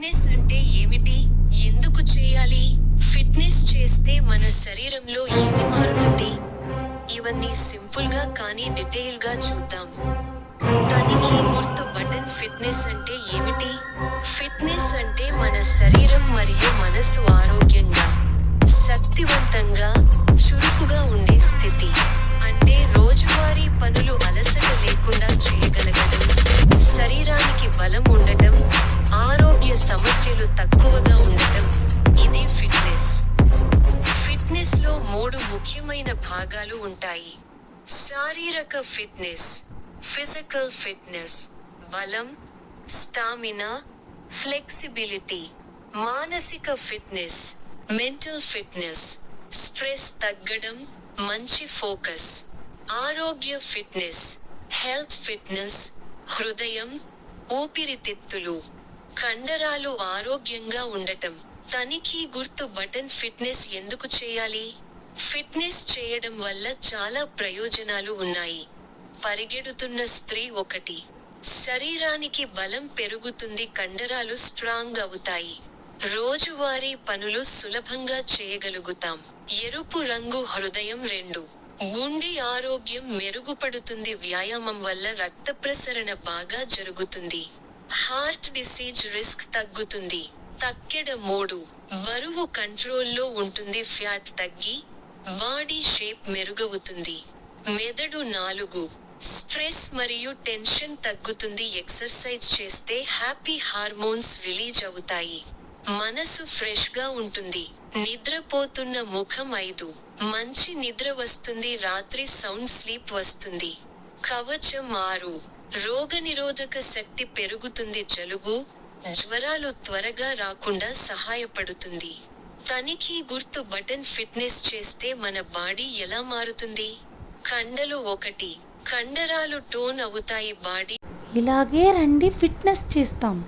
Fitness అంటే ఏమిటి? ఎందుకు చేయాలి? ఫిట్నెస్ చేస్తే మన శరీరంలో ఏమి మారుతుంది? ఇవన్నీ సింపుల్ గా కానీ డీటెయిల్ గా చూద్దాం. తనిఖీ గుర్తు బటన్. ఫిట్నెస్ అంటే ఏమిటి? ఫిట్నెస్ అంటే మన శరీరం మరియు మనసు ఆరోగ్యంగా, శక్తివంతంగా, చురుకుగా ఉండే స్థితి. అంటే రోజువారీ పనులు అలసట లేకుండా చేయగలగడం, శరీరానికి బలం ఉండటం, ఆరోగ్య సమస్యలు తక్కువగా ఉండటం. ఇదే ఫిట్నెస్. ఫిట్నెస్ లో 3 ముఖ్యమైన భాగాలు ఉంటాయి. శారీరక ఫిట్నెస్, ఫిజికల్ ఫిట్నెస్, బలం, స్టామినా, ఫ్లెక్సిబిలిటీ. మానసిక ఫిట్నెస్, మెంటల్ ఫిట్నెస్, స్ట్రెస్ తగ్గడం, మంచి ఫోకస్. ఆరోగ్య ఫిట్నెస్, హెల్త్ ఫిట్నెస్, హృదయం, ఊపిరితిత్తులు, కండరాలు ఆరోగ్యంగా ఉండటం. తనిఖీ గుర్తు బటన్. ఫిట్నెస్ ఎందుకు చేయాలి? ఫిట్నెస్ చేయడం వల్ల చాలా ప్రయోజనాలు ఉన్నాయి. పరిగెడుతున్న స్త్రీ 1. శరీరానికి బలం పెరుగుతుంది, కండరాలు స్ట్రాంగ్ అవుతాయి. రోజువారీ పనులు సులభంగా చేయగలుగుతాం. ఎరుపు రంగు హృదయం. 2. గుండె ఆరోగ్యం మెరుగుపడుతుంది, వ్యాయామం వల్ల రక్త ప్రసరణ బాగా జరుగుతుంది. హార్ట్ డిసీజ్ రిస్క్ తగ్గుతుంది. తక్కెడ. 3. బరువు కంట్రోల్లో ఉంటుంది, ఫ్యాట్ తగ్గి, బాడీ షేప్ మెరుగవుతుంది. మెదడు. 4. స్ట్రెస్ మరియు టెన్షన్ తగ్గుతుంది, ఎక్సర్సైజ్ చేస్తే హ్యాపీ హార్మోన్స్ రిలీజ్ అవుతాయి. మనసు ఫ్రెష్ గా ఉంటుంది. నిద్రపోతున్న ముఖం. 5. మంచి నిద్ర వస్తుంది, రాత్రి సౌండ్ స్లీప్ వస్తుంది. కవచం. 6. రోగనిరోధక శక్తి పెరుగుతుంది, జలుబు, జ్వరాలు త్వరగా రాకుండా సహాయపడుతుంది. తనిఖీ గుర్తు బటన్. ఫిట్నెస్ చేస్తే మన బాడీ ఎలా మారుతుంది? కండలు. 1. కండరాలు టోన్ అవుతాయి, బాడీ. ఇలాగే రండి, ఫిట్నెస్ చేస్తాం.